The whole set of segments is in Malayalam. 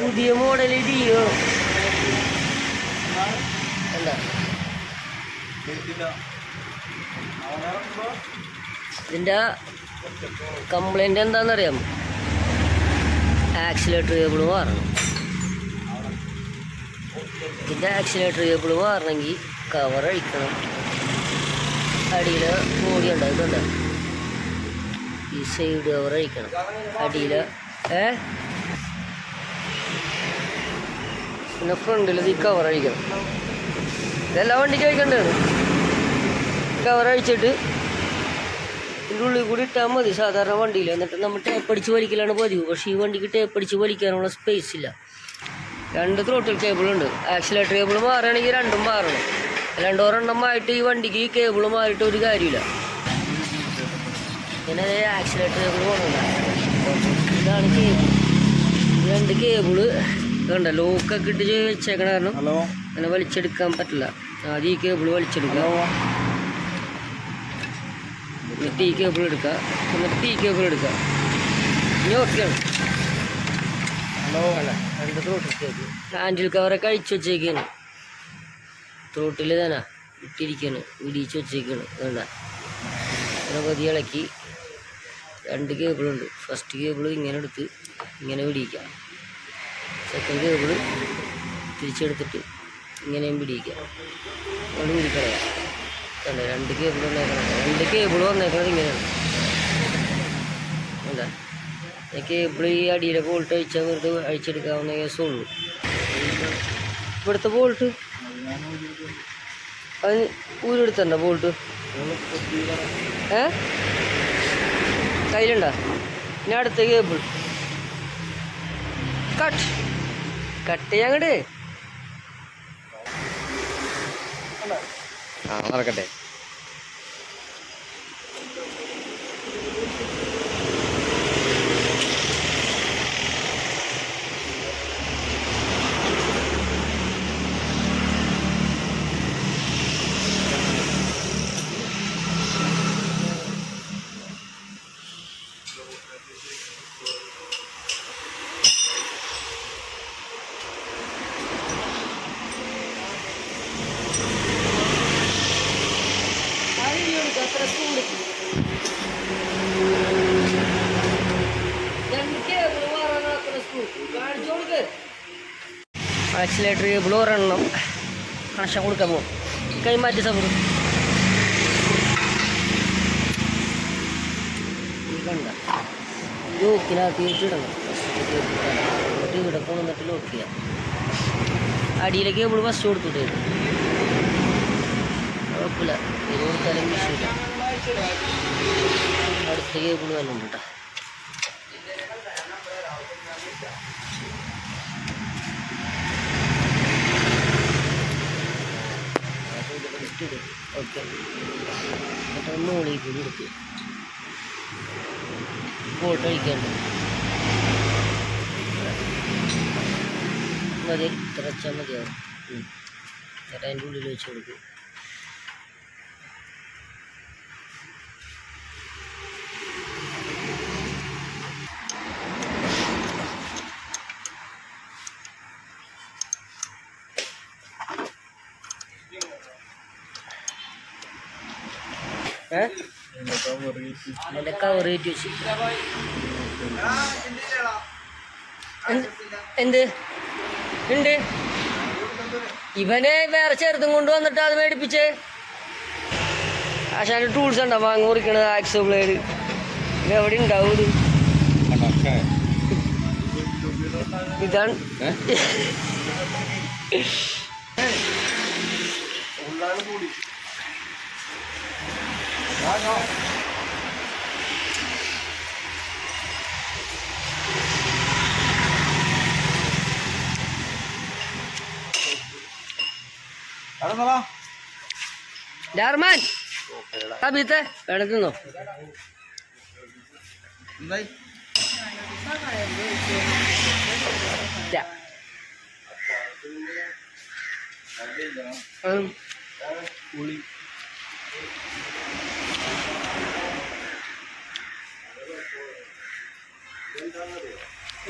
പുതിയ മോഡൽ ഡിയോ എന്താ ഇതിൻ്റെ കംപ്ലൈൻറ്റ് എന്താണെന്നറിയാമോ? ആക്സിലേറ്റർ കേബിൾ മാറണം. ഇതിൻ്റെ ആക്സിലേറ്റർ കേബിൾ മാറണമെങ്കിൽ കവർ അഴിക്കണം. അടിയിൽ ബോഡി ഉണ്ടാകുന്നുണ്ട്, ഈ സൈഡ് കവർ അഴിക്കണം. അടിയിൽ പിന്നെ ഫ്രണ്ടിൽ ഈ കവർ അഴിക്കണം. ഇതെല്ലാം വണ്ടിക്ക് അഴിക്കേണ്ടതാണ്. കവർ അഴിച്ചിട്ട് ഇതിൻ്റെ ഉള്ളിൽ കൂടി ഇട്ടാൽ മതി സാധാരണ വണ്ടിയിൽ. എന്നിട്ട് നമ്മൾ ടേപ്പ് അടിച്ച് വലിക്കലാണ് പതിവ്. പക്ഷേ ഈ വണ്ടിക്ക് ടേപ്പ് അടിച്ച് വലിക്കാനുള്ള സ്പേസ് ഇല്ല. 2 ത്രോട്ടിൽ കേബിളുണ്ട്. ആക്സിലേറ്റർ കേബിൾ മാറുകയാണെങ്കിൽ രണ്ടും മാറണം. രണ്ടോരെണ്ണമായിട്ട് ഈ വണ്ടിക്ക് കേബിൾ മാറിയിട്ട് ഒരു കാര്യമില്ല. പിന്നെ ആക്സിലേറ്റർ കേബിൾ പോകണില്ല. ഇതാണ് കേബിൾ. 2 കേബിള് കണ്ട ലോക്കൊക്കെ ഇട്ട് വെച്ചേക്കണ കാരണം അങ്ങനെ വലിച്ചെടുക്കാൻ പറ്റില്ല. ആദ്യം ഈ കേബിൾ വലിച്ചെടുക്കുക, എന്നിട്ട് ഈ കേബിൾ എടുക്കുക, എന്നിട്ട് ഈ കേബിൾ എടുക്കുക. ഇനി ഓക്കെയാണ്. അല്ല 2 ത്രോട്ടിൽ കേബിൾ. ഹാൻഡിൽ കവറൊക്കെ അഴിച്ചു വെച്ചേക്കാണ്. ത്രോട്ടിൽ തന്നെ ഇട്ടിരിക്കുകയാണ്, ഇടിച്ച് വെച്ചേക്കാണ്. വേണ്ട അങ്ങനെ പതി ഇളക്കി 2 കേബിളുണ്ട്. ഫസ്റ്റ് കേബിൾ ഇങ്ങനെ എടുത്ത് ഇങ്ങനെ പിടിക്കുക. സെക്കൻഡ് കേബിൾ തിരിച്ചെടുത്തിട്ട് ഇങ്ങനെയും പിടിക്കുക. അതുകൊണ്ട് പിടിക്കളയാം. കണ്ട 2 കേബിൾ വന്നേക്കണം. 2 കേബിൾ വന്നേക്കണത് ഇങ്ങനെയാണ്. എന്താ കേബിൾ ഈ അടിയിലെ ബോൾട്ട് അഴിച്ചാൽ വെറുതെ അഴിച്ചെടുക്കാവുന്ന കേസുള്ളൂ. ഇവിടുത്തെ ബോൾട്ട് അതിന് ഊരെടുത്തണ്ട ബോൾട്ട് കയ്യിലുണ്ടോ? ഇനി അടുത്ത കേബിൾ കട്ട് ചെയ്യാൻ അങ്ങോട്ട് നടക്കട്ടെ. ആക്സിലേറ്റർ കേബിൾ ഒരെണ്ണം കണക്ഷൻ കൊടുക്കാൻ പോകും. കൈമാറ്റി സബർ കണ്ട ലോക്കിനകത്ത് ഇടണം. എന്നിട്ട് ഇവിടെ കൊണ്ടുവന്നിട്ട് ലോക്ക് ചെയ്യാം. അടിയിലെ കേബിൾ ഫസ്റ്റ് കൊടുത്തിട്ട് കുഴപ്പമില്ല. ഇത് കൊടുത്താലും വിഷയമില്ല. അടുത്ത കേബിൾ തന്നെ ഉണ്ട് കേട്ടോ. ഓക്കെ എന്നിട്ട് മുകളിലേക്ക് കൊടുത്ത് ബോൾട്ട് അഴിക്കാണ്ട് മതി. ഇത്ര വെച്ചാൽ മതിയാവും. എന്നിട്ട് അതിൻ്റെ ഉള്ളിൽ വെച്ച് കൊടുക്കും. അതിൻ്റെ കവർ കയറ്റി വെച്ച് എന്ത് ഉണ്ട് ഇവനെ വേറെ ചെറുതും കൊണ്ട് വന്നിട്ട് അത് മേടിപ്പിച്ചേ. ആശാൻ്റെ ടൂൾസ് ഉണ്ടോ വാങ്ങി മുറിക്കണത്? ആക്സോ ബ്ലേഡ് ഇത് എവിടെ ഉണ്ടാവും? ഇത് ഇതാണ്. ഡാർമാൻ അഭിത്തെ കിടക്കുന്നോ?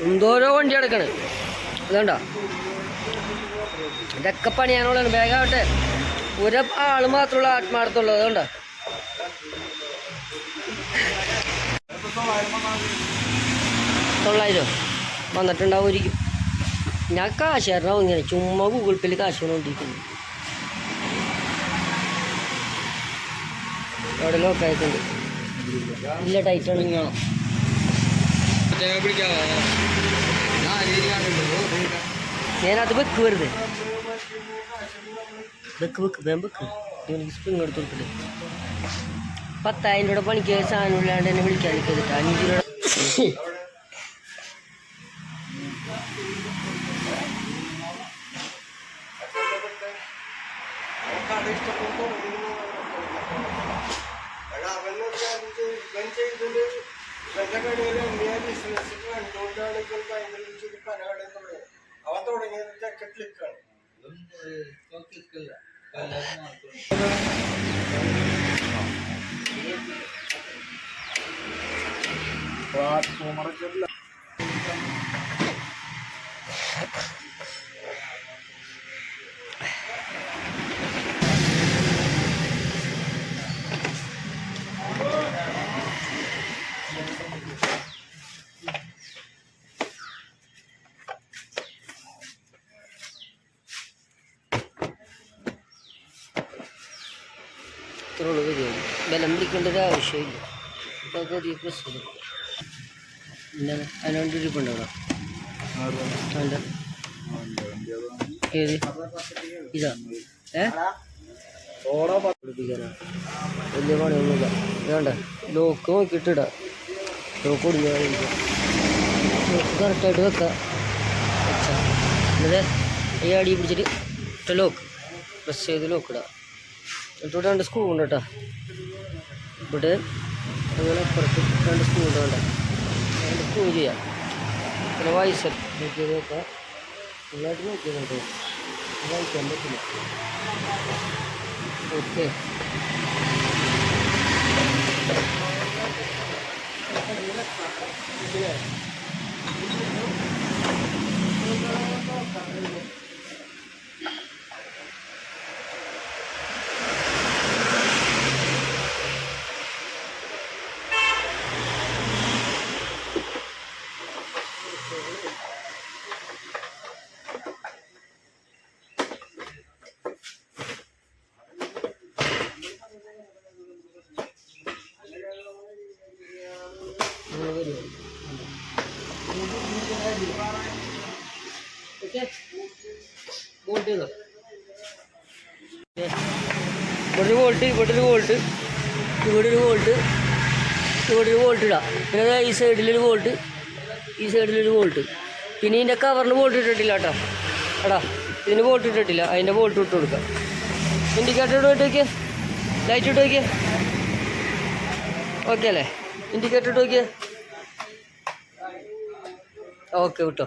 എന്തോരോ വണ്ടി കിടക്കണ്. ഇതുണ്ടോ, ഇതൊക്കെ പണിയാനുള്ളതാണ്. വേഗാവട്ടെ. ഒരാൾ മാത്രമുള്ള ആത്മാർത്ഥമുള്ളത്. അതുകൊണ്ടോ 900 വന്നിട്ടുണ്ടാവുമായിരിക്കും. ഞാൻ കാശ് തരണം ഇങ്ങനെ ചുമ്മാ ഗൂഗിൾ പേയിൽ കാശ് കൊണ്ടിരിക്കുന്നു. അവിടെ ലോക്കായിട്ടുണ്ട്. ഇല്ല, ടൈറ്റാണ്. വേണം ഞാനത് വെക്ക് വെറുതെ വെക്ക് എനിക്ക് സ്പ്രിങ് എടുത്ത് കൊടുത്തിട്ട് 10,000 രൂപ പണിക്ക് സാധനം ഇല്ലാണ്ട് എന്നെ വിളിക്കാൻ നിൽക്കരുത്. 5 രൂപ അവൻ തുടങ്ങിയത് ക്ലിക്കാണ്. ഇത്രയുള്ളത് ജോലി. ബലം പിടിക്കേണ്ട ഒരു ആവശ്യമില്ല. ഇതൊക്കെ അധികം പ്രശ്നം. പിന്നെ അതിനോണ്ട് ഇരിപ്പുണ്ടോ വേണ്ട? ഏത് ഇതാ? പിടിപ്പിക്കാനാ വലിയ പണിയൊന്നുമില്ല. വേണ്ട, ലോക്ക് നോക്കിയിട്ടിടാം. ലോക്ക് ഒടിഞ്ഞായിരിക്കും. ലോക്ക് കറക്റ്റായിട്ട് വെക്കാം. എന്നിട്ട് ഈ അടി പിടിച്ചിട്ട് ഒറ്റ ലോക്ക് പ്രസ് ചെയ്ത് ലോക്കിടാം. എന്നിട്ട് 2 സ്ക്രൂ ഉണ്ട് കേട്ടോ. ഇവിടെ അങ്ങനെ അപ്പുറത്ത് 2 സ്ക്രൂ ഉണ്ട്. വേണ്ട, 2 സ്ക്രൂ ചെയ്യാം. പിന്നെ വൈസർ നോക്കിയത് നോക്കാം. നന്നായിട്ട് നോക്കിയത് കേട്ടോ, വായിക്കാൻ പറ്റില്ല. ഓക്കെ, ബോൾട്ട് ചെയ്തോ. ഇവിടെ ഒരു വോൾട്ട്, ഇവിടെ ഒരു വോൾട്ട്, ഇവിടെ ഒരു വോൾട്ട്, ഇവിടെ ഒരു വോൾട്ട് ഇടാം. പിന്നെ ഈ സൈഡിലൊരു വോൾട്ട്, ഈ സൈഡിലൊരു വോൾട്ട്. പിന്നെ ഇതിൻ്റെ കവറിന് വോൾട്ട് ഇട്ടിട്ടില്ല കേട്ടോ. എടാ, ഇതിന് വോൾട്ട് ഇട്ടിട്ടില്ല. അതിൻ്റെ വോൾട്ട് ഇട്ട് കൊടുക്കാം. ഇൻഡിക്കേറ്റർ ഇട്ട് വയ്ക്കുക, ലൈറ്റ് ഇട്ട് വയ്ക്കുക. ഓക്കെ അല്ലേ? ഇൻഡിക്കേറ്റർ ഇട്ട് വയ്ക്കുക. ഓക്കെ, വിട്ടോ.